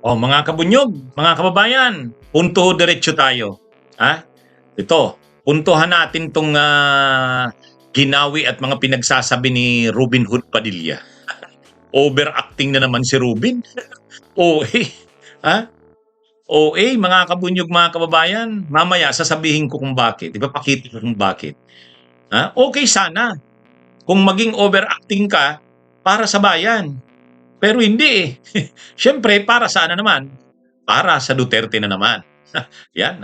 O mga kabunyog, mga kababayan, punto diretso tayo. Ha? Ito, puntuhan natin tong ginawi at mga pinagsasabi ni Robin Hood Padilla. Overacting na naman si Robin. OA. Ha? OA, mga kabunyog, mga kababayan. Mamaya sasabihin ko kung bakit. Ipapakita ko kung bakit. Ha? Okay sana kung maging overacting ka para sa bayan. Pero hindi eh. Siyempre, para saan na naman? Para sa Duterte na naman. Yan,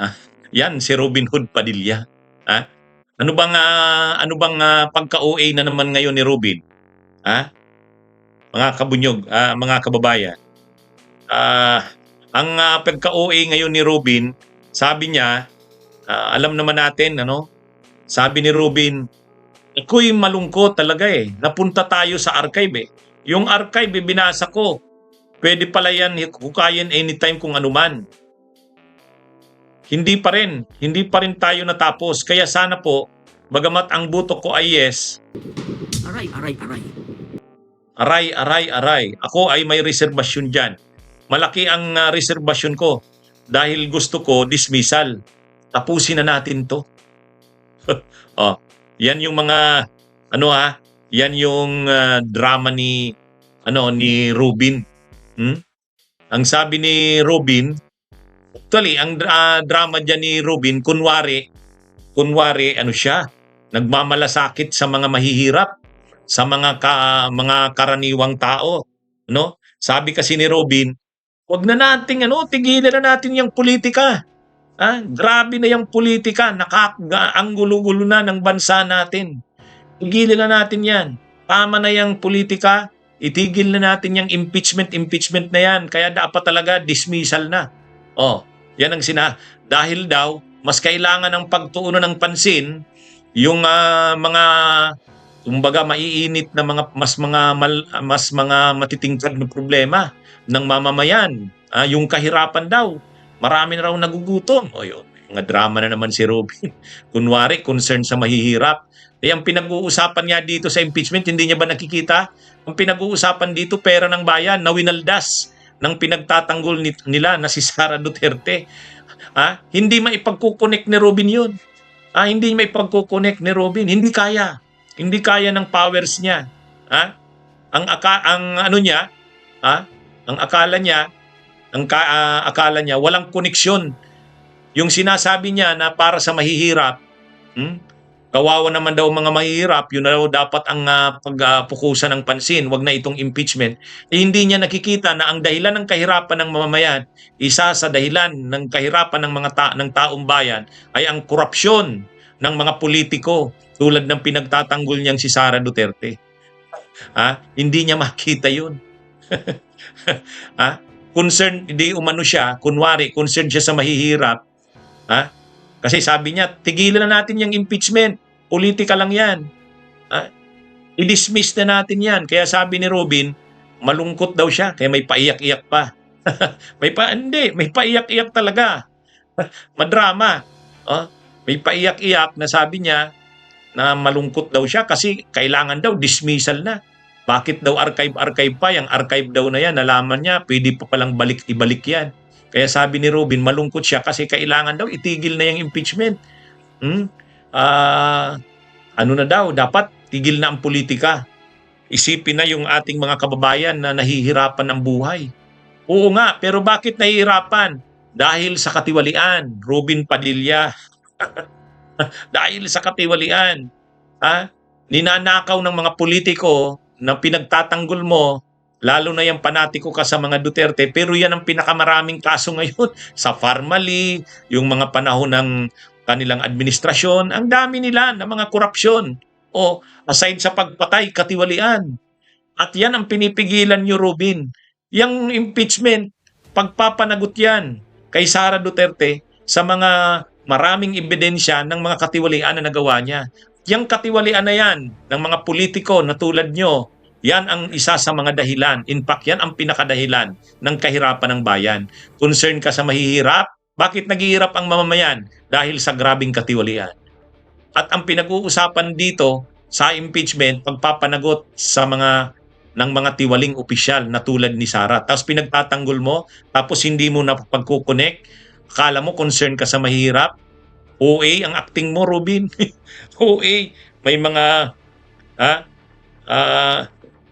yan si Robin Hood Padilla. Ha? Ano bang pagka-OA na naman ngayon ni Robin? Ha? Mga kabunyog, mga kababayan. Ang pagka-OA ngayon ni Robin, sabi niya, alam naman natin, ano? Sabi ni Robin, ako'y malungkot talaga eh. Napunta tayo sa archive eh. Yung archive, binasa ko. Pwede pala yan hukayin anytime kung anuman. Hindi pa rin tayo natapos. Kaya sana po, bagamat ang buto ko ay yes, Aray, aray, aray. aray. Ako ay may reservasyon dyan. Malaki ang reservasyon ko dahil gusto ko dismissal. Tapusin na natin to. Oh, yan yung mga yan yung drama ni Robin. Ang sabi ni Robin, actually ang drama diyan ni Robin, kunwari ano siya, nagmamalasakit sa mga mahihirap, sa mga karaniwang tao, no? Sabi kasi ni Robin, wag na nating tigilan na natin yung politika. Grabe na yung politika, ang gulo-gulo na ng bansa natin. Tigilan na natin 'yan. Tama na yung politika, itigil na natin yung impeachment na yan. Kaya dapat talaga dismissal na. Oh, yan ang dahil daw mas kailangan ng pagtuunan ng pansin yung mga kumbaga maiinit na mas mga matitingkad na problema ng mamamayan. Yung kahirapan daw. Marami na raw nagugutom. O yun, mga drama na naman si Robin. Kunwari, concern sa mahihirap. Ang pinag-uusapan niya dito sa impeachment, hindi niya ba nakikita? Ang pinag-uusapan dito, pera ng bayan, na winaldas ng pinagtatanggol nila na si Sara Duterte. Hindi maipagkukonek ni Robin yun. Hindi maipagkukonek ni Robin. Hindi kaya. Hindi kaya ng powers niya. Ang akala niya walang koneksyon. Yung sinasabi niya na para sa mahihirap, kawawa naman daw mga mahihirap, yun na daw dapat ang pagpukusan ng pansin, wag na itong impeachment. Hindi niya nakikita na ang dahilan ng kahirapan ng mamamayan, isa sa dahilan ng kahirapan ng ng taong bayan ay ang korupsyon ng mga politiko tulad ng pinagtatanggol niyang si Sara Duterte. Hindi niya makita yun. Concerned, hindi umano siya, kunwari, concerned siya sa mahihirap. Kasi sabi niya, tigilan na natin yung impeachment. Politika lang yan. I-dismiss na natin yan. Kaya sabi ni Robin, malungkot daw siya, kaya may paiyak-iyak pa. may paiyak-iyak talaga. Madrama. May paiyak-iyak na sabi niya na malungkot daw siya kasi kailangan daw dismissal na. Bakit daw archive pa? Yung archive daw na yan, nalaman niya, pwede pa palang ibalik yan. Kaya sabi ni Robin, malungkot siya kasi kailangan daw itigil na yung impeachment. Ano na daw, dapat tigil na ang politika. Isipin na yung ating mga kababayan na nahihirapan ng buhay. Oo nga, pero bakit nahihirapan? Dahil sa katiwalian, Robin Padilla. Dahil sa katiwalian. Ninanakaw ng mga politiko na pinagtatanggol mo, lalo na yung panatiko ka sa mga Duterte, pero yan ang pinakamaraming kaso ngayon sa Farmally, yung mga panahon ng kanilang administrasyon, ang dami nila ng mga korupsyon. O aside sa pagpatay, katiwalian. At yan ang pinipigilan nyo, Robin. Yung impeachment, pagpapanagot yan kay Sara Duterte sa mga maraming ebidensya ng mga katiwalian na nagawa niya. Yang katiwalian na yan ng mga politiko na tulad nyo, yan ang isa sa mga dahilan. In fact, yan ang pinakadahilan ng kahirapan ng bayan. Concern ka sa mahihirap? Bakit naghihirap ang mamamayan? Dahil sa grabing katiwalian. At ang pinag-uusapan dito sa impeachment, pagpapanagot sa mga ng mga tiwaling opisyal na tulad ni Sara. Tapos pinagtatanggol mo, tapos hindi mo na pagkukonek. Akala mo concern ka sa mahirap. OA ang acting mo, Robin. OA. May mga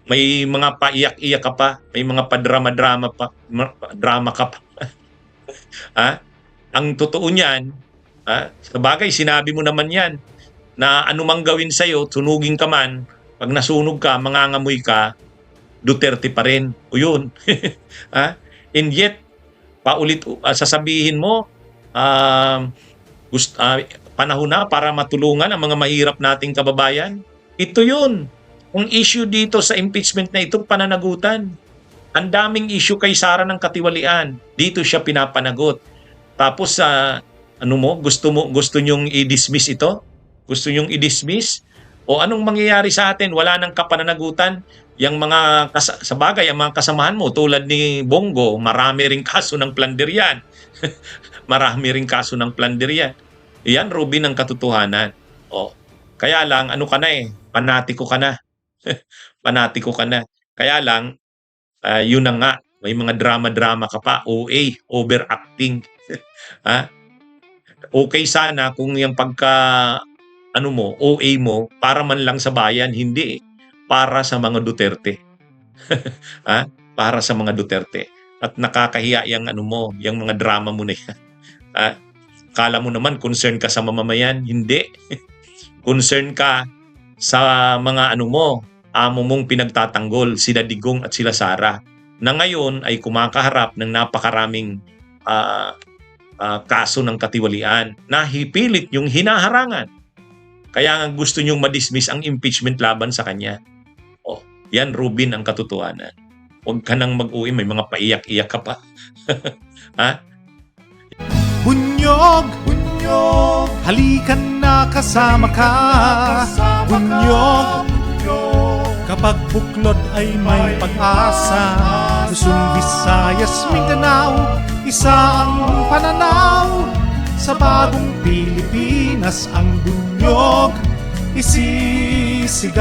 may mga paiyak-iyak ka pa, may mga padrama-drama pa, drama ka pa. Ang totoo niyan, sa bagay sinabi mo naman 'yan na anumang gawin sa iyo, sunugin ka man, pag nasunog ka, mangangamoy ka, Duterte pa rin. O yun. And yet, sasabihin mo, panahon na para matulungan ang mga mahirap nating kababayan. Ito yun. Ang issue dito sa impeachment na ito, pananagutan. Ang daming issue kay Sara ng katiwalian. Dito siya pinapanagot. Tapos gusto nyong i-dismiss ito? Gusto nyong i-dismiss? O anong mangyayari sa atin? Wala nang kapananagutan. Yung mga sa bagay, ang mga kasamahan mo tulad ni Bongo, marami ring kaso ng plunder yan. Marami ring kaso ng plunder yan. Yan, Ruby, ng katotohanan. Kaya lang, ka na panatiko ka na. Panatiko ka na. Kaya lang, yun na nga, may mga drama-drama ka pa, OA, overacting. Okay sana kung yung OA mo, para man lang sa bayan, hindi para sa mga Duterte. Para sa mga Duterte. At nakakahiya yung yung mga drama mo na yan. Kala mo naman concern ka sa mamamayan, hindi. Concern ka sa mga amo mong pinagtatanggol, sila Digong at sila Sara, na ngayon ay kumakaharap ng napakaraming kaso ng katiwalian na hipilit yung hinaharangan. Kaya nga gusto nyong madismiss ang impeachment laban sa kanya. Yan, Rubin, ang katotohanan. Huwag ka nang mag-uwi, may mga paiyak-iyak ka pa. Bunyog, bunyog, halikan na kasama ka. Bunyog, kapag buklod ay may pag-asa. Luzon, Visayas, Mindanao, isa ang pananaw. Sa bagong Pilipinas ang bunyog isisigaw.